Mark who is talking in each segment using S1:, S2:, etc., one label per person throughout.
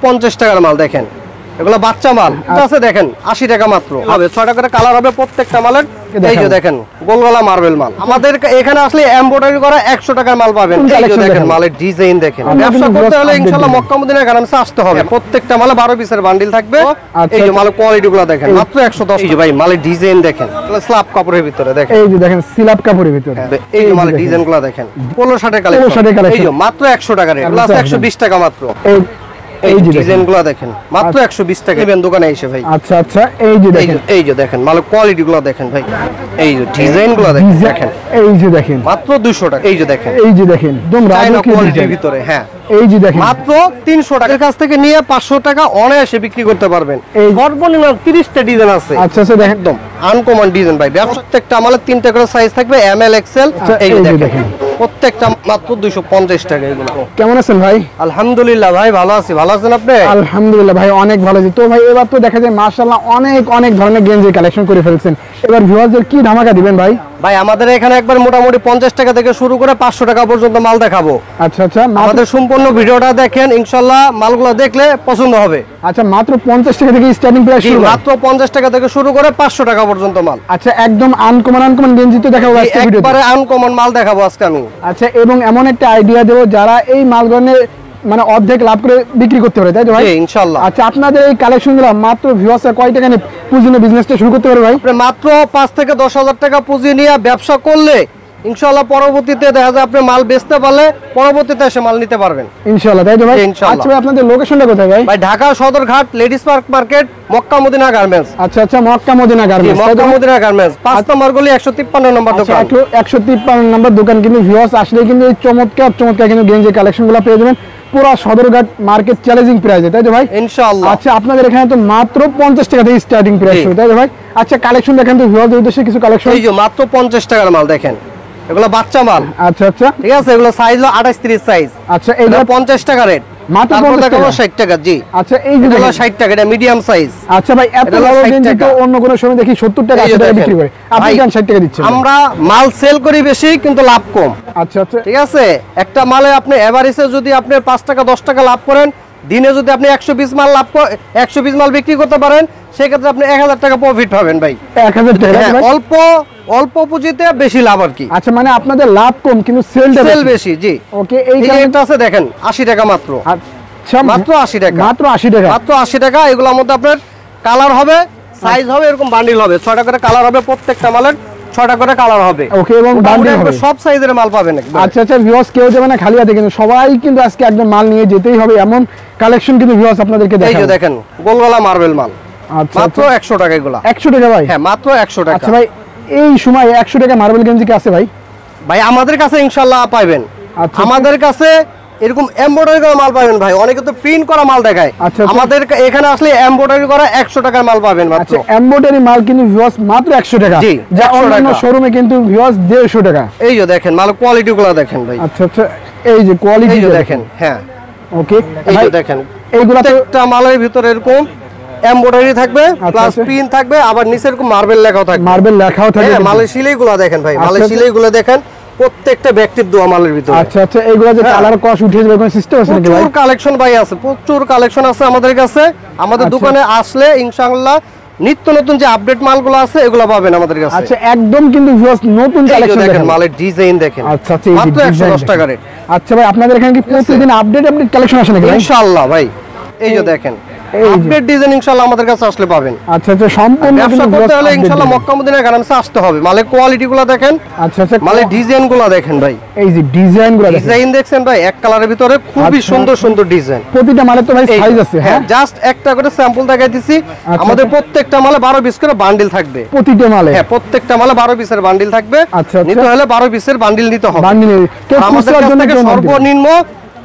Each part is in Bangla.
S1: 50 টাকার মাল দেখেন, এগুলো বাচ্চা মাল আছে দেখেন 80 টাকা মাত্র হবে, 6 টাকা কালার হবে প্রত্যেকটা মালের। এই যে দেখেন গোলগলা মার্বেল মাল, আমাদের এখানে আসলে এমব্রয়ডারি করা 100 টাকার মাল পাবেন। এই যে দেখেন মালের ডিজাইন দেখেন, ব্যবসা করতে হলে ইনশাআল্লাহ মক্কা মদিনার গার্মেন্টসে আসতে হবে। প্রত্যেকটা মালে 12 পিসের বান্ডিল থাকবে। এই যে মালের কোয়ালিটিগুলো দেখেন মাত্র 110। এই যে ভাই মালের ডিজাইন দেখেন, স্ল্যাব কাপড়ের ভিতরে দেখেন,
S2: এই যে দেখেন স্ল্যাব কাপড়ের ভিতরে,
S1: এই যে মালের ডিজাইনগুলো দেখেন, পোলো শার্টের কালেকশন। এই যে মাত্র 100 টাকা রেট, প্লাস 120 টাকা মাত্র। এই যে ডিজাইনগুলো দেখেন মাত্র 120 টাকা নেবেন দোকানে এসে ভাই।
S2: আচ্ছা আচ্ছা, এই যে দেখেন,
S1: এই যে দেখেন মালের কোয়ালিটিগুলো দেখেন ভাই, এই যে ডিজাইনগুলো দেখেন,
S2: এই যে দেখেন
S1: মাত্র 200 টাকা। এই যে দেখেন,
S2: এই যে দেখেন একদম রাজকীয়
S1: কোয়ালিটির ভিতরে। হ্যাঁ
S2: এই যে দেখেন
S1: মাত্র 300 টাকার কাছ থেকে নিয়ে 500 টাকা অনায়াসে বিক্রি করতে পারবেন। সর্বনিম্ন 30টা ডিজাইন আছে।
S2: আচ্ছা আচ্ছা, দেখেন
S1: একদম আনকমন ডিজাইন ভাই। প্রত্যেকটা আমাদের 3টা করে সাইজ থাকবে, এমএল এক্সেল। এই যে দেখেন প্রত্যেকটা মাত্র 250 টাকা। এগুলো
S2: কেমন আছেন ভাই?
S1: আলহামদুলিল্লাহ ভাই ভালো আছি, ভালো আছেন আপনি?
S2: আলহামদুলিল্লাহ ভাই অনেক ভালো আছি। তো ভাই এবার তো দেখা যায় মাশাআল্লাহ অনেক অনেক ধরনের গেঞ্জি কালেকশন করে ফেলছেন, এবার ভিউয়ারদের কি ধামাকা দিবেন ভাই?
S1: ভাই আমাদের এখানে একবার মোটামুটি 50 টাকা থেকে শুরু করে 500 টাকা পর্যন্ত মাল দেখাবো।
S2: আচ্ছা আচ্ছা,
S1: আমাদের সম্পূর্ণ ভিডিওটা দেখেন, ইনশাআল্লাহ মালগুলো দেখলে পছন্দ হবে।
S2: আচ্ছা মাত্র 50 টাকা থেকে স্টার্টিং প্রাইস শুরু,
S1: মাত্র 50 টাকা থেকে শুরু করে 500 টাকা পর্যন্ত মাল।
S2: আচ্ছা একদম আনকমন গেঞ্জি তো দেখাবো আজকে ভিডিওতে,
S1: একবারে আনকমন মাল দেখাবো আজকে আমি।
S2: আচ্ছা এবং এমন একটা আইডিয়া দেব যারা এই মালগুলো মানে অর্ধেক লাভ করে বিক্রি করতে পারে, তাই তো ভাই?
S1: ইনশাআল্লাহ।
S2: আচ্ছা আপনাদের এই কালেকশনগুলো মাত্র ভিউয়ার্সরা কয় টাকা নিয়ে পুঁজি নিয়ে বিজনেসটা শুরু করতে পারে ভাই?
S1: মাত্র 5 থেকে 10,000 টাকা পুঁজি নিয়ে ব্যবসা করলে ইনশাআল্লাহ পরবর্তীতে দেখা যায় আপনি মাল বেচতে পারলে পরবর্তীতে এসে মাল নিতে পারবেন
S2: ইনশাআল্লাহ, তাই তো ভাই? আচ্ছা ভাই আপনাদের লোকেশনটা কোথায় ভাই?
S1: ভাই Dhaka Sadarghat ladies park market, Makka Madina garments.
S2: আচ্ছা আচ্ছা, Makka Madina garments,
S1: Makka Madina garments 5 number গলি 153 নম্বর দোকান।
S2: 153 নম্বর দোকান। কিন্তু ভিউয়ার্স আসলে কিন্তু এই চমৎকার কিন্তু গেঞ্জি কালেকশনগুলো পেয়ে যাবেন পুরো সদরঘাট মার্কেট চ্যালেঞ্জিং প্রাইসে, তাই তো ভাই?
S1: ইনশাআল্লাহ।
S2: আচ্ছা আপনাদের এখানে তো মাত্র 50 টাকা থেকে স্টার্টিং প্রাইস শুরু, তাই তো ভাই? আচ্ছা কালেকশন দেখেন তো ভিউয়ারদের উদ্দেশ্যে কিছু কালেকশন।
S1: এই যে মাত্র 50 টাকার মাল দেখেন, এগুলো বাচ্চা মাল।
S2: আচ্ছা আচ্ছা,
S1: ঠিক আছে, এগুলো সাইজ হলো 28 30 সাইজ।
S2: আচ্ছা এইটা
S1: 50 টাকা রেট,
S2: মাত্র 50 টাকা
S1: 60 টাকা। জি
S2: আচ্ছা, এই যে
S1: 60 টাকা, এটা মিডিয়াম সাইজ।
S2: আচ্ছা ভাই এত বড় গেঞ্জি তো অন্য কোন সময় দেখি 70 টাকা 80 টাকা বিক্রি করে, আপনি কেন 60 টাকা দিচ্ছেন?
S1: আমরা মাল সেল করি বেশি কিন্তু লাভ কম।
S2: আচ্ছা আচ্ছা,
S1: ঠিক আছে, একটা মালে আপনি এভারেজে যদি আপনি 5 টাকা 10 টাকা লাভ করেন, দিনে যদি আপনি 120 মাল লাভ 120 মাল বিক্রি করতে পারেন, সেক্ষেত্রে আপনি 1000 টাকা প্রফিট পাবেন ভাই।
S2: 1000 টাকা
S1: অল্প পুঁজিতে বেশি লাভ আর কি।
S2: আচ্ছা মানে আপনাদের লাভ কম কিন্তু সেল
S1: বেশি। জি
S2: ওকে, এই
S1: একটা আছে দেখেন 80 টাকা মাত্র।
S2: আচ্ছা
S1: মাত্র 80 টাকা,
S2: মাত্র 80 টাকা,
S1: মাত্র 80 টাকা। এগুলোর মধ্যে আপনার কালার হবে, সাইজ হবে, এরকম বান্ডিল হবে, 6টা করে কালার হবে, প্রত্যেকটা মালের 6টা করে কালার হবে।
S2: ওকে, এবং বান্ডিল হবে,
S1: সব সাইজের মাল পাবেন।
S2: আচ্ছা আচ্ছা ভিউয়ার্স কেউ যাবে না খালি হাতে, কিন্তু সবাই কিন্তু আজকে একদম মাল নিয়ে যেতেই হবে এমন কালেকশন কিন্তু ভিউয়ার্স আপনাদেরকে দেখাবো।
S1: এই যে দেখেন গোলগলা মার্বেল মাল,
S2: আচ্ছা
S1: মাত্র 100 টাকা। এগুলো
S2: 100 টাকা ভাই?
S1: হ্যাঁ মাত্র 100 টাকা।
S2: আচ্ছা ভাই এই সময় 100 টাকা মার্বেল গেঞ্জি কি আছে ভাই?
S1: ভাই আমাদের কাছে ইনশাআল্লাহ পাবেন।
S2: আচ্ছা
S1: আমাদের কাছে এরকম এমব্রয়ডারি করা মাল পাবেন ভাই, অনেকে তো প্রিন্ট করা মাল দেখায়।
S2: আচ্ছা
S1: আমাদের এখানে আসলে এমব্রয়ডারি করা 100 টাকার মাল পাবেন মাত্র।
S2: আচ্ছা এমব্রয়ডারি মাল কিন্তু ভিউয়ার্স মাত্র 100 টাকা,
S1: জি
S2: যা অন্যান্য শোরুমে কিন্তু ভিউয়ার্স 150 টাকা।
S1: এই যে দেখেন মাল কোয়ালিটিগুলো দেখেন ভাই।
S2: আচ্ছা আচ্ছা, এই যে কোয়ালিটি
S1: দেখেন। হ্যাঁ
S2: ওকে,
S1: এই যে দেখেন
S2: এইগুলা
S1: প্রত্যেকটা মালের ভিতরে এরকম এমব্রয়ডারি থাকবে, প্লাস প্রিন্ট থাকবে, আবার নিচে এরকম মার্বেল লেখাও থাকবে।
S2: মার্বেল লেখাও থাকবে।
S1: মালের সিলাইগুলো দেখেন ভাই, মালের সিলাইগুলো দেখেন, প্রত্যেকটা ব্যক্তির দোয়া মালের ভিতরে।
S2: আচ্ছা আচ্ছা, এইগুলা যে কালার কস উঠে যাবে কোন সিস্টেম আছে নাকি ভাই?
S1: প্রচুর কালেকশন ভাই আছে, প্রচুর কালেকশন আছে আমাদের কাছে। আমাদের দোকানে আসলে ইনশাআল্লাহ নিত্য নতুন যে আপডেট মালগুলো আছে এগুলো পাবেন আমাদের কাছে।
S2: আচ্ছা একদম কিন্তু ভিউয়ার্স নতুন কালেকশন দেখেন,
S1: মালের ডিজাইন দেখেন।
S2: আচ্ছা আচ্ছা,
S1: মাত্র 110 টাকা রেট।
S2: আচ্ছা ভাই আপনাদের এখানে কি প্রতিদিন আপডেট কালেকশন আসে নাকি?
S1: ইনশাআল্লাহ ভাই, এই যে দেখেন আপডেট ডিজাইন ইনশাআল্লাহ আমাদের কাছে আসলে পাবেন।
S2: আচ্ছা আচ্ছা, সম্পূর্ণ
S1: ব্যবসা করতে হলে ইনশাআল্লাহ মক্কা মদিনা গার্মেন্টসে আসতে হবে। মালের কোয়ালিটিগুলো দেখেন।
S2: আচ্ছা আচ্ছা,
S1: মালের ডিজাইনগুলো দেখেন ভাই,
S2: এই যে ডিজাইনগুলো
S1: ডিজাইন দেখছেন ভাই, এক কালারের ভিতরে খুবই সুন্দর সুন্দর ডিজাইন।
S2: প্রতিটা মালে তো ভাই সাইজ আছে।
S1: হ্যাঁ জাস্ট একটা করে স্যাম্পল দেখাই দিছি। আমাদের প্রত্যেকটা মালে 12 পিস করে বান্ডিল থাকবে।
S2: প্রতিটা মালে? হ্যাঁ
S1: প্রত্যেকটা মালে 12 পিসের বান্ডিল থাকবে।
S2: আচ্ছা
S1: নিতে হলে 12 পিসের বান্ডিল নিতে হবে। আমাদের কাছ থেকে সর্বনিম্ন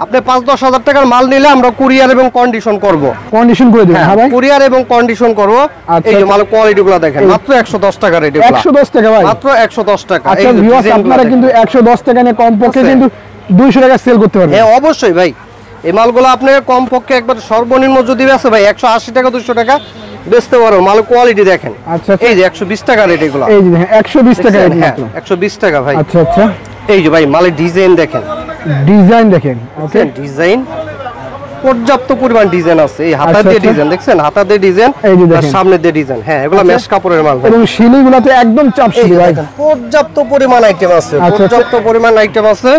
S1: আপনি 5-10 হাজার টাকার মাল নিলে আমরা কুরিয়ার এবং কন্ডিশন করব।
S2: কন্ডিশন করে দেবেন? হ্যাঁ ভাই কুরিয়ার
S1: এবং কন্ডিশন করব। এই যে মাল কোয়ালিটিগুলো দেখেন, মাত্র 110 টাকা রেট।
S2: 110 টাকা ভাই?
S1: মাত্র 110 টাকা।
S2: আচ্ছা ভিউয়ার্স আপনারা কিন্তু 110 টাকা নিয়ে কমপক্ষে কিন্তু 200 টাকা সেল করতে পারবেন।
S1: হ্যাঁ অবশ্যই ভাই, এই মালগুলো আপনি কমপক্ষে একবার সর্বনিম্ন যদি বেচে ভাই 180 টাকা 200 টাকা বেচতে পারো। মাল কোয়ালিটি দেখেন।
S2: আচ্ছা
S1: এই যে 120 টাকা রেট এগুলো।
S2: এই যে দেখেন 120 টাকা রেট মাত্র।
S1: 120 টাকা ভাই।
S2: আচ্ছা আচ্ছা,
S1: এই যে ভাই মালের ডিজাইন দেখেন,
S2: ডিজাইন দেখেন। ওকে
S1: ডিজাইন পর্যাপ্ত পরিমাণ ডিজাইন আছে। এই হাতা
S2: আচ্ছা,
S1: দিয়ে
S2: আচ্ছা।
S1: ডিজাইন দেখছেন, হাতা দিয়ে ডিজাইন,
S2: এই যে
S1: আর
S2: দেখেন।
S1: সামনে দিয়ে ডিজাইন। হ্যাঁ, এগুলো
S2: আচ্ছা।
S1: মেশ কাপড়ের মাল ভাই।
S2: এবং শিলিগুলোতে একদম চাপ
S1: এই
S2: শিলি
S1: যে
S2: ভাই।
S1: দেখেন, পর্যাপ্ত পরিমাণ আইটেম আছে,
S2: আচ্ছা,
S1: পর্যাপ্ত পরিমাণ আইটেম আছে।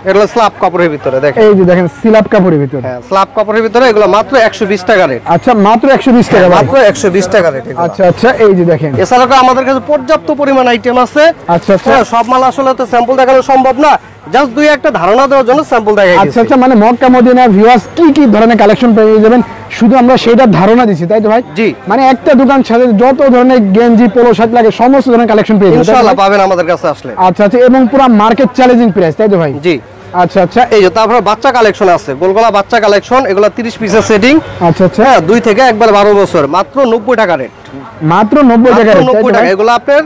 S1: এগুলো স্ল্যাব কাপড়ের ভিতরে দেখেন।
S2: এই যে দেখেন সিলাপ কাপড়ের ভিতর।
S1: হ্যাঁ, স্ল্যাব কাপড়ের ভিতরে এগুলো মাত্র 120 টাকা রেট।
S2: আচ্ছা মাত্র 120 টাকা ভাই।
S1: মাত্র 120 টাকা রেট।
S2: আচ্ছা আচ্ছা এই যে দেখেন।
S1: এছাড়াও আমাদের কাছে পর্যাপ্ত পরিমাণ আইটেম আছে।
S2: আচ্ছা আচ্ছা
S1: হ্যাঁ, সব মাল আসলে তো স্যাম্পল দেখানো সম্ভব না, জাস্ট দুই একটা ধারণা দেওয়ার জন্য স্যাম্পল দেখাই
S2: আচ্ছা
S1: দিচ্ছি।
S2: আচ্ছা মানে মক্কা মদিনা ভিউয়ার্স কি কি ধরনের কালেকশন পেয়ে যাবেন শুধু আমরা সেটা ধারণা দিচ্ছি, তাই তো ভাই?
S1: জি।
S2: মানে একটা দোকান সাথে যত ধরনের গেঞ্জি পোলো শার্ট লাগে সমস্ত ধরনের কালেকশন পেয়ে যাবেন, তাই তো
S1: ইনশাআল্লাহ
S2: ভাই?
S1: পাবেন আমাদের কাছে আসলে।
S2: আচ্ছা আচ্ছা এবং পুরো মার্কেট চ্যালেঞ্জিং প্রাইস, তাই তো ভাই?
S1: জি।
S2: আচ্ছা আচ্ছা
S1: এই যে তারপর বাচ্চা কালেকশন আছে, গোলগলা বাচ্চা কালেকশন, এগুলো 30 পিসের সেটিং।
S2: আচ্ছা আচ্ছা
S1: হ্যাঁ, 2 থেকে একবার 12 বছর, মাত্র 90 টাকা রেট।
S2: মাত্র 90 টাকা,
S1: মাত্র
S2: তাই তো
S1: 90 টাকা।
S2: ভাই?
S1: এগুলো আপনার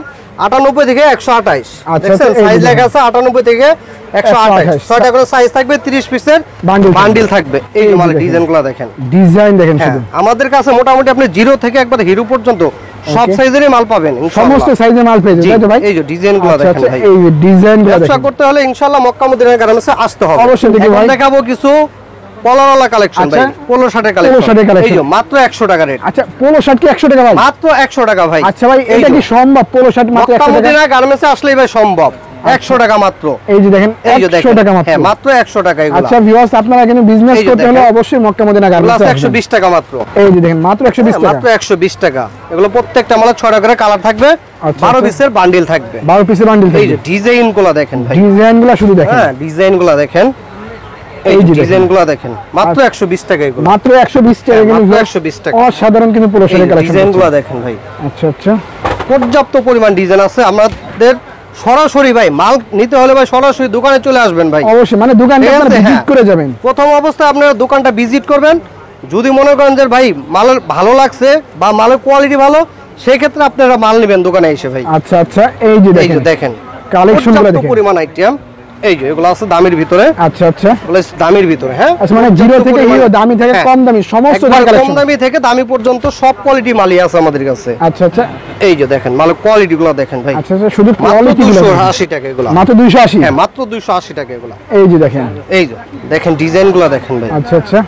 S1: 98 থেকে 128।
S2: আচ্ছা,
S1: দেখছেন
S2: আচ্ছা, এই
S1: সাইজ
S2: যে
S1: লেখা আছে 98 থেকে 128। 6টা করে সাইজ থাকবে, 30 পিসের বান্ডিল থাকবে। এই যে মালের ডিজাইনগুলো দেখেন,
S2: ডিজাইন দেখেন
S1: হ্যাঁ,
S2: শুধু।
S1: আমাদের কাছে মোটামুটি আপনি জিরো থেকে একবার হিরো পর্যন্ত সব সাইজেরই মাল পাবেন ইনশাআল্লাহ।
S2: সমস্ত সাইজের মাল পেয়ে যাবেন,
S1: জি,
S2: তাই তো ভাই?
S1: এই যে ডিজাইনগুলো
S2: আচ্ছা
S1: দেখেন
S2: আচ্ছা
S1: ভাই।
S2: এই যে ডিজাইনগুলো
S1: ব্যবসা
S2: দেখেন।
S1: করতে হলে ইনশাআল্লাহ মক্কা মদিনা গার্মেন্টসে আসতে হবে।
S2: অবশ্যই দেখি
S1: এখন
S2: ভাই।
S1: দেখাবো কিছু পলারওয়ালা কালেকশন ভাই,
S2: আচ্ছা।
S1: পোলো শার্টের
S2: পোলো
S1: কালেকশন।
S2: শার্টের collection।
S1: এই যে মাত্র 100 টাকা রেট।
S2: আচ্ছা পোলো শার্ট কি 100 টাকা ভাই?
S1: মাত্র 100 টাকা ভাই।
S2: আচ্ছা ভাই
S1: এই
S2: এটা
S1: যে
S2: কি সম্ভব পোলো শার্ট মাত্র
S1: মক্কা
S2: 100 টাকা?
S1: মদিনা গার্মেন্টসে আসলেই ভাই সম্ভব। 100 টাকা মাত্র।
S2: এই যে দেখেন
S1: এই যে
S2: 100
S1: দেখেন,
S2: টাকা মাত্র।
S1: হ্যাঁ, মাত্র 100 টাকা এগুলো।
S2: আচ্ছা ভিউয়ার্স আপনারা কিন্তু বিজনেস
S1: এই যে
S2: করতে হলে
S1: দেখেন।
S2: অবশ্যই মক্কা মদিনা
S1: এগুলো
S2: গার্মেন্টসে
S1: আছে
S2: আসবেন।
S1: 120 টাকা মাত্র।
S2: এই যে দেখেন মাত্র 120 টাকা।
S1: মাত্র 120 টাকা। এগুলো প্রত্যেকটা মালে 6টা করে কালার থাকবে,
S2: আচ্ছা,
S1: 12
S2: আচ্ছা।
S1: পিসের বান্ডিল থাকবে।
S2: 12 পিসের বান্ডিল
S1: এই যে ডিজাইনগুলো দেখেন ভাই,
S2: ডিজাইনগুলো শুধু দেখেন।
S1: হ্যাঁ, ডিজাইনগুলো দেখেন। এই
S2: এই যে
S1: যে
S2: দেখেন।
S1: ডিজাইনগুলো দেখেন, মাত্র 120 টাকা এগুলো।
S2: মাত্র 120 টাকা
S1: হ্যাঁ,
S2: কিন্তু
S1: মাত্র
S2: viewers
S1: 120 টাকা।
S2: অসাধারণ কিন্তু পোলো
S1: এই
S2: শার্টের
S1: যে
S2: কালেকশন।
S1: ডিজাইনগুলো দেখেন ভাই,
S2: আচ্ছা আচ্ছা
S1: পর্যাপ্ত পরিমাণ ডিজাইন আছে আমাদের। সরাসরি ভাই মাল নিতে হলে ভাই সরাসরি দোকানে চলে আসবেন ভাই।
S2: অবশ্যই মানে দোকানটা
S1: ঠিক আছে,
S2: আপনারা ভিজিট
S1: হ্যাঁ।
S2: করে যাবেন।
S1: প্রথম অবস্থায় আপনারা দোকানটা ভিজিট করবেন। যদি মনে করেন যে ভাই মালের ভালো লাগছে বা মালের কোয়ালিটি ভালো, সেই ক্ষেত্রে আপনারা মাল নেবেন দোকানে এসে ভাই।
S2: আচ্ছা আচ্ছা এই যে
S1: এই
S2: দেখেন
S1: যে দেখেন
S2: কালেকশনগুলো
S1: পর্যাপ্ত
S2: দেখেন।
S1: পরিমাণ আইটেম। এই যে এগুলো আছে দামের ভিতরে,
S2: আচ্ছা আচ্ছা
S1: এগুলো আছে দামের ভিতরে। হ্যাঁ,
S2: আচ্ছা মানে জিরো থেকে হিরো, দামি থেকে
S1: হ্যাঁ।
S2: কম দামি সমস্ত
S1: একবার কম
S2: কালেকশন।
S1: দামি থেকে দামি পর্যন্ত সব কোয়ালিটি মালই আছে আমাদের কাছে।
S2: আচ্ছা আচ্ছা
S1: এই যে দেখেন মালের কোয়ালিটি গুলো দেখেন ভাই,
S2: আচ্ছা আচ্ছা শুধু
S1: মাত্র
S2: কোয়ালিটি গুলো
S1: 280 টাকা এগুলো।
S2: মাত্র 280।
S1: হ্যাঁ, মাত্র 280 টাকা এগুলো।
S2: এই যে দেখেন
S1: এই যে দেখেন ডিজাইন গুলো দেখেন ভাই,
S2: আচ্ছা আচ্ছা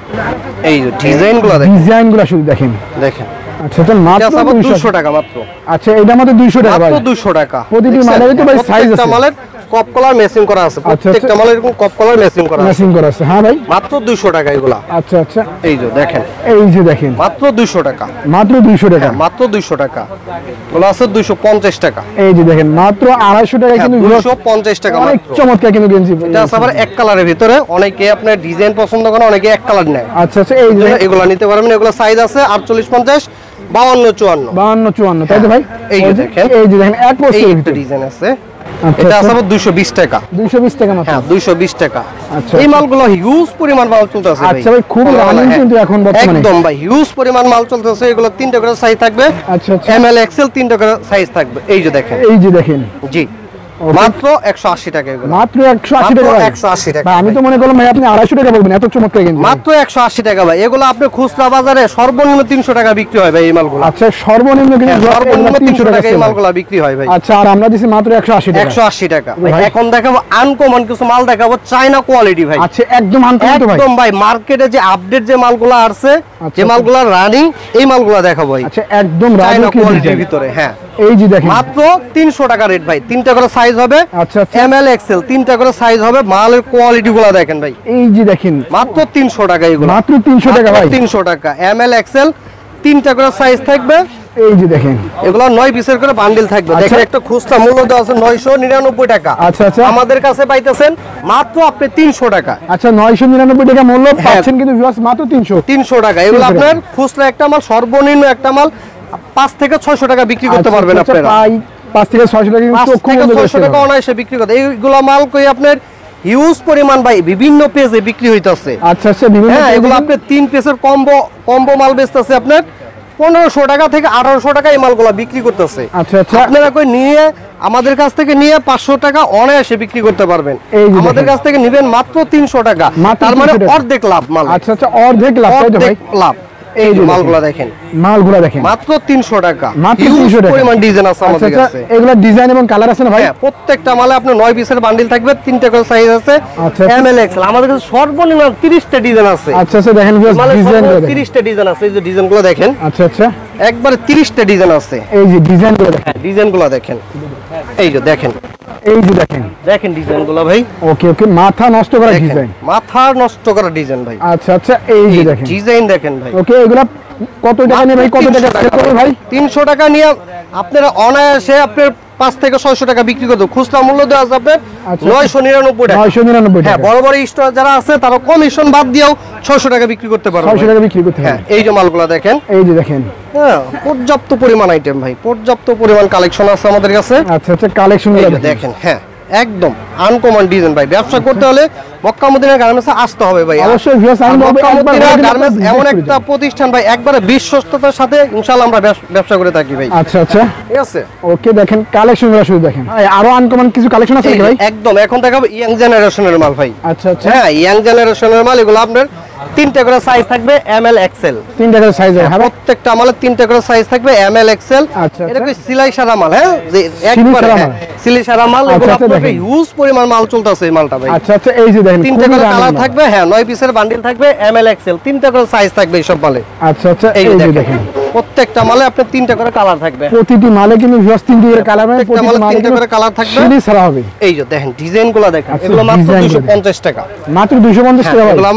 S1: এই যে ডিজাইন গুলো দেখেন
S2: ডিজাইনগুলো শুধু দেখেন।
S1: দেখেন।
S2: আচ্ছা আচ্ছা মাত্র
S1: এটা আবার
S2: 200
S1: 200 টাকা মাত্র।
S2: আচ্ছা এটা মাত্র 200 টাকা ভাই।
S1: মাত্র 200 টাকা।
S2: প্রতিটি
S1: দেখছেন?
S2: মালেরই তো ভাই size
S1: প্রত্যেকটা
S2: আছে।
S1: মালের কপ কলার ম্যাচিং করা আছে,
S2: আচ্ছা,
S1: প্রত্যেকটা
S2: আচ্ছা।
S1: মালের এরকম কপ কলার ম্যাচিং করা আছে।
S2: ম্যাচিং করা আছে হ্যাঁ ভাই।
S1: মাত্র 200 টাকা এগুলা।
S2: আচ্ছা আচ্ছা
S1: এই যে দেখেন,
S2: এই যে দেখেন
S1: মাত্র 200 টাকা।
S2: মাত্র 200 টাকা।
S1: হ্যাঁ, মাত্র 200 টাকা। এগুলো আছে 250 টাকা।
S2: এই যে দেখেন মাত্র 250 টাকা
S1: হ্যাঁ,
S2: কিন্তু
S1: 250 টাকা
S2: অনেক
S1: মাত্র।
S2: চমৎকার কিন্তু গেঞ্জি।
S1: এটা আছে আবার এক কালারের ভিতরে, অনেকে আপনার ডিজাইন পছন্দ করে, অনেকে এক কালার নেয়।
S2: আচ্ছা আচ্ছা এই যে
S1: এগুলো নিতে পারবেন। এগুলো সাইজ আছে 48, 50, 52, 54।
S2: 52 54 তাই তো ভাই?
S1: এই যে দেখেন।
S2: এই যে দেখেন এক
S1: এই
S2: বছরের
S1: একটা
S2: ভিতরে।
S1: ডিজাইন আছে।
S2: আচ্ছা
S1: এটা আছে
S2: আচ্ছা
S1: আবার 220 টাকা।
S2: 220 টাকা মাত্র।
S1: হ্যাঁ, 220 টাকা।
S2: আচ্ছা,
S1: এই
S2: আচ্ছা।
S1: মালগুলো হিউজ পরিমাণ মাল চলতেছে ভাই।
S2: আচ্ছা ভাই, খুব running কিন্তু এখন বর্তমানে।
S1: একদম ভাই হিউজ পরিমাণ মাল চলতেছে। এগুলো 3টা করে সাইজ থাকবে,
S2: আচ্ছা আচ্ছা
S1: এমএল এক্সেল 3টা করে সাইজ থাকবে। এই যে দেখেন,
S2: এই যে দেখেন
S1: জি মাত্র 180 টাকা এগুলো।
S2: মাত্র 180 টাকা ভাই।
S1: 180 টাকা।
S2: ভাই আমি তো মনে করলাম ভাই আপনি 250 টাকা বলবেন, এত চমৎকার গেঞ্জি।
S1: মাত্র 180 টাকা ভাই। এগুলো আপনি খুচরা বাজারে সর্বনিম্ন 300 টাকা বিক্রি হয় ভাই এই মালগুলো।
S2: আচ্ছা সর্বনিম্ন কিন্তু
S1: হ্যাঁ, সর্বনিম্ন 300 টাকা এই
S2: সেল হয়।
S1: মালগুলো বিক্রি হয় ভাই।
S2: আচ্ছা আর আমরা দিছি মাত্র 180 টাকা।
S1: 180 টাকা ভাই।
S2: ভাই।
S1: এখন দেখাবো আনকমন কিছু মাল, দেখাবো চায়না কোয়ালিটি ভাই।
S2: আচ্ছা একদম আনকমন তো ভাই।
S1: একদম ভাই মার্কেটে যে আপডেট যে মালগুলো আসছে,
S2: আচ্ছা,
S1: যে মালগুলো রানিং, এই মালগুলো দেখাবো ভাই।
S2: আচ্ছা একদম
S1: চায়না
S2: রাজকীয়
S1: কোয়ালিটির
S2: ডিজাইন।
S1: ভিতরে। হ্যাঁ,
S2: এই যে দেখেন
S1: মাত্র 300 টাকা রেট ভাই। 3টা করে সাইজ হবে,
S2: আচ্ছা আচ্ছা
S1: এমএল এক্সেল 3টা করে সাইজ হবে। মালের কোয়ালিটি গুলো দেখেন ভাই,
S2: এই যে দেখেন
S1: মাত্র 300 টাকা এগুলো।
S2: মাত্র 300 টাকা ভাই।
S1: 300 টাকা। এমএল এক্সেল 3টা করে সাইজ থাকবে।
S2: এই যে দেখেন
S1: এগুলো 9 পিসের করে বান্ডিল থাকবে।
S2: আচ্ছা।
S1: দেখেন একটা খুচরা মূল্য দেওয়া আছে 999 টাকা।
S2: আচ্ছা আচ্ছা
S1: আমাদের কাছে পাইতেছেন মাত্র আপনি 300 টাকা।
S2: আচ্ছা 999 টাকা মূল্য
S1: হ্যাঁ।
S2: পাচ্ছেন কিন্তু ভিউয়ার্স মাত্র 300
S1: 300 টাকা। এগুলো
S2: 300 টাকা।
S1: আপনার খুচরা একটা মাল, সর্বনিম্ন একটা মাল 5 থেকে 600 টাকা বিক্রি করতে পারবেন
S2: আচ্ছা,
S1: আপনারা।
S2: প্রায় 5 থেকে 600 টাকা কিন্তু
S1: 5
S2: চক্ষু
S1: থেকে
S2: বন্ধ
S1: 600 টাকা অনায়াসে বিক্রি করতে। এইগুলো মাল কই আপনার হিউজ পরিমাণ ভাই বিভিন্ন পেজে বিক্রি হইতাছে।
S2: আচ্ছা আচ্ছা বিভিন্ন
S1: হ্যাঁ,
S2: page
S1: এগুলো
S2: এ-
S1: আপনার 3 পিসের কম্বো মাল বেচতেছে আপনার 1500 টাকা থেকে 1800 টাকা এই মালগুলো বিক্রি করতেছে।
S2: আচ্ছা আচ্ছা
S1: আপনারা কই নিয়ে আমাদের কাছ থেকে নিয়ে 500 টাকা অনায়াসে বিক্রি করতে পারবেন।
S2: এই যে
S1: আমাদের
S2: দেখেন।
S1: কাছ থেকে নেবেন মাত্র 300 টাকা।
S2: মাত্র
S1: তার মানে
S2: 300 টাকা।
S1: অর্ধেক লাভ মাল।
S2: আচ্ছা আচ্ছা অর্ধেক লাভ তাই তো ভাই।
S1: অর্ধেক লাভ। এই যে মালগুলো দেখেন,
S2: মালগুলো দেখেন
S1: মাত্র 300 টাকা,
S2: মাত্র
S1: হিউজ
S2: 300 টাকা
S1: পরিমাণ ডিজাইন আছে আমাদের কাছে।
S2: এগুলা ডিজাইন এবং কালার আছে না ভাই?
S1: হ্যাঁ, প্রত্যেকটা মালে আপনার 9 পিসের বান্ডিল থাকবে, 3টা করে সাইজ আছে,
S2: আচ্ছা।
S1: M L XL. আমাদের কাছে সর্বনিম্ন 30টা ডিজাইন আছে।
S2: আচ্ছা আচ্ছা, দেখেন ভিউয়ার্স ডিজাইনগুলো দেখেন।
S1: 30টা ডিজাইন আছে, এই যে ডিজাইনগুলো দেখেন।
S2: আচ্ছা আচ্ছা,
S1: একবারে 30টা ডিজাইন আছে।
S2: এই যে ডিজাইনগুলো দেখেন।
S1: হ্যাঁ, ডিজাইনগুলো দেখেন, এই যে দেখেন,
S2: এই যে দেখেন,
S1: দেখেন ডিজাইনগুলো ভাই।
S2: ওকে ওকে, মাথা নষ্ট করা
S1: দেখেন,
S2: ডিজাইন।
S1: মাথা নষ্ট করা ডিজাইন ভাই।
S2: আচ্ছা আচ্ছা, এই যে দেখেন
S1: ডিজাইন দেখেন ভাই।
S2: ওকে, এগুলা কত টাকা নিয়ে ভাই, কত টাকা সেল করবে ভাই?
S1: 300 টাকা নিয়ে আপনারা অনায়াসে আপনার 5 থেকে 600 টাকা বিক্রি করতে, খুচরা মূল্য দেওয়া আছে আপনার
S2: আচ্ছা।
S1: 999 টাকা।
S2: 999
S1: হ্যাঁ,
S2: টাকা।
S1: বড় বড় স্টোর যারা আছে তারা কমিশন বাদ দিয়েও 600 টাকা বিক্রি করতে পারবে।
S2: 600 টাকা বিক্রি করতে
S1: হ্যাঁ,
S2: হবে।
S1: এই যে মালগুলো দেখেন।
S2: এই যে দেখেন,
S1: হ্যাঁ, পর্যাপ্ত পরিমাণ আইটেম ভাই, পর্যাপ্ত পরিমাণ কালেকশন আছে আমাদের কাছে।
S2: আচ্ছা আচ্ছা, কালেকশনগুলো
S1: এই যে দেখেন, হ্যাঁ একদম আনকমন ডিজাইন ভাই। ব্যবসা করতে হলে মক্কা মদিনা গার্মেন্টসে আসতে হবে ভাই।
S2: অবশ্যই ভিউয়ার্স, আমি বলবো
S1: মক্কা
S2: একবার
S1: মদিনা
S2: হলে কিন্তু
S1: গার্মেন্টস
S2: আপনি
S1: এমন
S2: visit
S1: একটা
S2: করে
S1: প্রতিষ্ঠান ভাই, একবারে বিশ্বস্ততার সাথে ইনশাআল্লাহ আমরা ব্যবসা করে থাকি ভাই।
S2: যাবেন। আচ্ছা আচ্ছা,
S1: ঠিক আছে,
S2: ওকে, দেখেন কালেকশনগুলো শুধু দেখেন। আরো আনকমন কিছু কালেকশন আছে
S1: এই
S2: নাকি
S1: যে
S2: ভাই?
S1: একদম এখন দেখাবো ইয়াং জেনারেশনের মাল ভাই।
S2: আচ্ছা আচ্ছা,
S1: হ্যাঁ, ইয়াং জেনারেশনের মাল, এগুলো আপনার 3টা করে সাইজ থাকবে, এমএল এক্সেল।
S2: 3 টাকার সাইজ হবে। হ্যাঁ,
S1: প্রত্যেকটা মালে 3টা করে সাইজ থাকবে, এমএল এক্সেল।
S2: আচ্ছা,
S1: এটা
S2: আচ্ছা।
S1: কি সিলাই সারা মাল? হ্যাঁ, যে একবারে
S2: সারা
S1: হ্যাঁ,
S2: মাল।
S1: সিলাই সারা মাল।
S2: আচ্ছা,
S1: এগুলো
S2: আচ্ছা,
S1: আপনার
S2: দেখেন।
S1: হিউজ পরিমাণ মাল চলতেছে এই মালটা ভাই।
S2: আচ্ছা আচ্ছা, এই যে দেখেন
S1: 3টা করে
S2: খুবই
S1: কালার
S2: দামি
S1: থাকবে, হ্যাঁ 9 পিসের বান্ডিল থাকবে, এমএল এক্সেল, 3টা করে সাইজ থাকবে এইসব মালে।
S2: মাল। আচ্ছা আচ্ছা,
S1: এই
S2: এই
S1: যে
S2: যে
S1: দেখেন,
S2: দেখেন,
S1: প্রত্যেকটা মালে আপনার 3টা করে কালার থাকবে।
S2: প্রতিটি মালে কিন্তু ভিউয়ার্স 3টি করে কালার হবে,
S1: প্রত্যেকটা
S2: প্রতিটি
S1: মালে
S2: মালে
S1: 3টা করে কালার থাকবে।
S2: সিলি ছাড়া হবে।
S1: এই যে দেখেন ডিজাইনগুলো দেখেন,
S2: আচ্ছা,
S1: এগুলো মাত্র
S2: ডিজাইনগুলো
S1: 250 টাকা।
S2: মাত্র 250
S1: হ্যাঁ,
S2: টাকা ভাই।
S1: এগুলো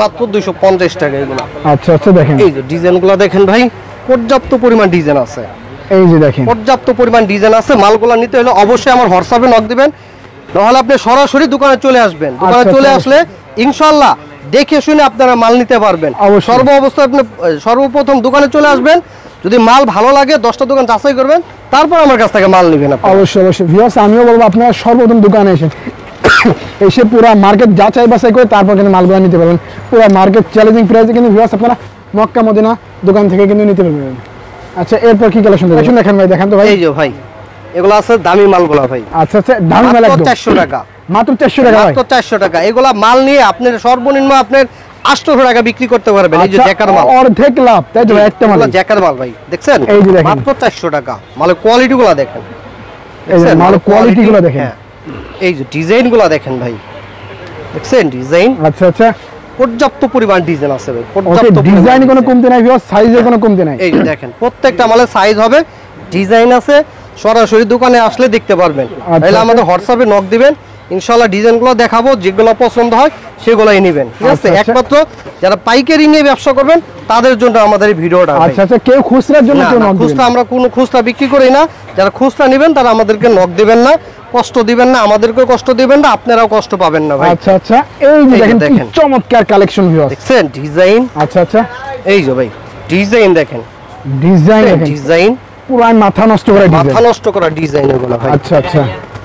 S1: মাত্র 250 টাকা এগুলো।
S2: আচ্ছা আচ্ছা, দেখেন,
S1: এই যে ডিজাইনগুলো দেখেন ভাই, পর্যাপ্ত পরিমাণ ডিজাইন আছে,
S2: এই যে দেখেন,
S1: পর্যাপ্ত পরিমাণ ডিজাইন আছে। মালগুলো নিতে হলে অবশ্যই আমার হোয়াটসঅ্যাপে নক দিবেন, নাহলে আপনি সরাসরি দোকানে চলে আসবেন। দোকানে
S2: আচ্ছা,
S1: চলে
S2: আচ্ছা।
S1: আসলে ইনশাআল্লাহ দেখে শুনে আপনারা মাল নিতে পারবেন।
S2: অবশ্যই।
S1: সর্ব অবস্থায় আপনি সর্বপ্রথম দোকানে চলে আসবেন, যদি মাল ভালো লাগে 10টা দোকান যাচাই করবেন, তারপর আমার কাছ থেকে মাল নেবেন আপনি।
S2: অবশ্যই অবশ্যই ভিউয়ার্স, আমিও বলবো আপনারা সর্বপ্রথম দোকানে এসে এসে পুরো মার্কেট যাচাই বাছাই করে তারপর কিন্তু মালগুলো নিতে পারবেন। পুরো মার্কেট চ্যালেঞ্জিং প্রাইসে কিন্তু ভিউয়ার্স আপনারা মক্কা মদিনা দোকান থেকে কিন্তু নিতে পারবেন। আচ্ছা, এরপর কি কালেকশন দেখেন ভাই, দেখেন তো ভাই।
S1: এই যে ভাই, এগুলো আছে দামি মালগুলো ভাই,
S2: আচ্ছা আচ্ছা, দামি মাল
S1: মাত্র
S2: একদম
S1: 400 টাকা।
S2: মাত্র 400 টাকা ভাই।
S1: মাত্র 400 টাকা। এগুলা মাল নিয়ে আপনার সর্বনিম্ন আপনার 800 টাকা বিক্রি করতে পারবেন। এই যে
S2: আচ্ছা,
S1: জ্যাকার মাল,
S2: অর্ধেক লাভ, তাই তো ভাই, একটা মাল।
S1: এগুলো জ্যাকার মাল ভাই, দেখছেন?
S2: এই যে দেখেন।
S1: মাত্র 400 টাকা। মালের কোয়ালিটি গুলো দেখেন,
S2: এই যে
S1: দেখছেন?
S2: মালের কোয়ালিটি গুলো দেখেন।
S1: হ্যাঁ, এই যে ডিজাইন গুলো দেখেন ভাই, দেখছেন ডিজাইন?
S2: আচ্ছা আচ্ছা,
S1: পর্যাপ্ত পরিমাণ ডিজাইন আছে ভাই,
S2: ওকে,
S1: পর্যাপ্ত
S2: ডিজাইন কোনো কমতি নাই ভিউয়ার্স, সাইজে কোনো কমতি নাই।
S1: এই যে দেখেন, প্রত্যেকটা মালের সাইজ হবে, ডিজাইন আছে, সরাসরি দোকানে আসলে দেখতে পারবেন। তাহলে আমাদের হোয়াটসঅ্যাপে নক দিবেন, ইনশাআল্লাহ ডিজাইনগুলো দেখাবো, যেগুলো পছন্দ হয় সেগুলোই নেবেন। ঠিক আছে,
S2: আচ্ছা, আচ্ছা।
S1: একমাত্র যারা পাইকারি নিয়ে ব্যবসা করবেন তাদের জন্য আমাদের এই ভিডিওটা।
S2: আচ্ছা আচ্ছা, কেউ খুচরার জন্য কেউ নক দিবেন।
S1: খুচরা আমরা কোনো খুচরা বিক্রি করি না। যারা খুচরা নেবেন তারা আমাদেরকে নক দিবেন না, কষ্ট দিবেন না, আমাদেরকেও কষ্ট দিবেন না, আপনারাও কষ্ট পাবেন না ভাই।
S2: আচ্ছা আচ্ছা, এই যে
S1: এই যে
S2: দেখেন কি
S1: দেখেন।
S2: চমৎকার কালেকশন ভিউয়ার্স।
S1: দেখছেন ডিজাইন?
S2: আচ্ছা আচ্ছা,
S1: এই যে ভাই ডিজাইন দেখেন,
S2: ডিজাইন দেখেন,
S1: ডিজাইন
S2: পুরাই মাথা নষ্ট করা
S1: মাথা
S2: ডিজাইন।
S1: নষ্ট করা ডিজাইন এগুলো ভাই।
S2: আচ্ছা আচ্ছা,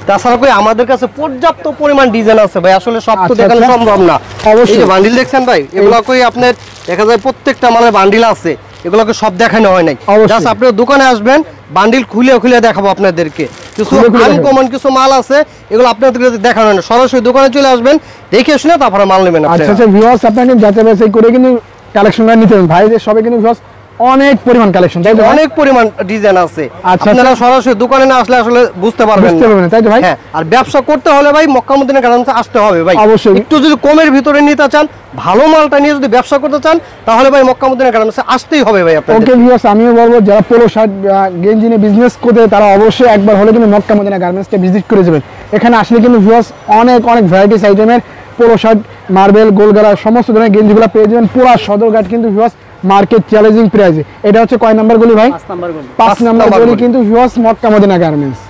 S1: তাছাড়া কই আমাদের কাছে পর্যাপ্ত পরিমাণ ডিজাইন আছে ভাই, আসলে সব তো
S2: আচ্ছা,
S1: দেখানো
S2: আচ্ছা।
S1: সম্ভব না।
S2: অবশ্যই।
S1: এই যে বান্ডিল দেখছেন ভাই, এগুলো কই আপনার দেখা যায় প্রত্যেকটা মালের বান্ডিল আছে, এগুলোকে সব দেখানো হয় নাই।
S2: অবশ্যই।
S1: জাস্ট আপনি দোকানে আসবেন, বান্ডিল খুলে খুলে দেখাবো আপনাদেরকে। কিছু
S2: খুলে খুলে
S1: আনকমন কিছু মাল আছে, এগুলো আপনাদেরকে দেখানো হয় না। সরাসরি দোকানে চলে আসবেন, দেখে শুনে তারপরে মাল নেবেন
S2: আচ্ছা
S1: আপনারা।
S2: আচ্ছা ভিউয়ার্স, আপনাকে যাচাই বাছাই করে কিন্তু কালেকশনটা নিতে হবে ভাই। যে সবে কিন্তু ভিউয়ার্স অনেক পরিমাণ কালেকশন, তাই তো ভাই?
S1: অনেক পরিমাণ ডিজাইন আছে,
S2: আচ্ছা,
S1: আপনারা সরাসরি দোকানে না আসলে আসলে বুঝতে পারবেন
S2: বুঝতে
S1: না।
S2: পারবেন না, তাই তো ভাই?
S1: হ্যাঁ, আর ব্যবসা করতে হলে ভাই মক্কা মদিনা গার্মেন্টসে আসতে হবে ভাই।
S2: অবশ্যই।
S1: একটু যদি কমের ভিতরে নিতে চান, ভালো মালটা নিয়ে যদি ব্যবসা করতে চান, তাহলে ভাই মক্কা মদিনা গার্মেন্টসে আসতেই হবে ভাই আপনাদের।
S2: ওকে ভিউয়ার্স, আমিও বলবো যারা পোলো শার্ট গেঞ্জি নিয়ে বিজনেস করতে তারা অবশ্যই একবার হলে কিন্তু মক্কা মদিনা গার্মেন্টসকে ভিজিট করে যাবেন। এখানে আসলে কিন্তু ভিউয়ার্স অনেক অনেক ভ্যারাইটিস আইটেমের পোলো শার্ট, মার্বেল, গোলগালা সমস্ত ধরনের গেঞ্জিগুলো পেয়ে যাবেন পুরো সদরঘাট কিন্তু ভিউয়ার্স মার্কেট চ্যালেঞ্জিং প্রাইসে। এটা হচ্ছে কয় নাম্বার গলি ভাই? 5 নাম্বার গলি কিন্তু ভিউয়ার্স মক্কা মদিনা গার্মেন্টস।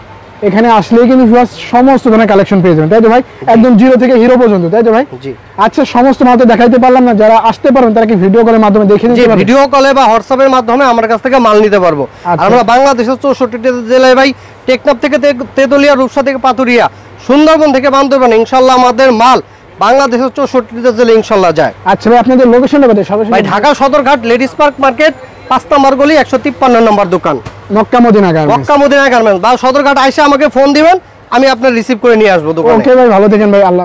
S2: এখানে আসলেই কিন্তু ভিউয়ার্স সমস্ত ধরনের কালেকশন পেয়ে যাবেন, তাই তো ভাই? একদম জিরো থেকে হিরো পর্যন্ত, তাই তো ভাই?
S1: জি।
S2: আচ্ছা, সমস্ত মাল তো দেখাইতে পারলাম না, যারা আসতে পারবেন তারা কি ভিডিও কলের মাধ্যমে দেখে
S1: যে
S2: নিতে পারবেন?
S1: ভিডিও কলে বা হোয়াটসঅ্যাপের মাধ্যমে আমার কাছ থেকে মাল নিতে পারবো।
S2: আচ্ছা।
S1: আমরা বাংলাদেশের 64টি জেলায় ভাই, টেকনাফ থেকে তেতুলিয়া, রূপসা থেকে পাতুরিয়া, সুন্দরবন থেকে বান্দরবান, ইনশাআল্লাহ আমাদের মাল বাংলাদেশের 64টি জেলায় ইনশাআল্লাহ যায়।
S2: আচ্ছা ভাই, আপনাদের লোকেশনটা কোথায়? সরাসরি
S1: ভাই Dhaka Sadarghat ladies park market 5 number গলি 153 নম্বর দোকান,
S2: মক্কা মদিনা গার্মেন্টস।
S1: মক্কা মদিনা গার্মেন্টস। বা সদরঘাট আইসা আমাকে ফোন দিবেন, আমি আপনার রিসিভ করে নিয়ে আসবো দোকানে।
S2: ওকে ভাই, ভালো থাকেন ভাই, আল্লাহ।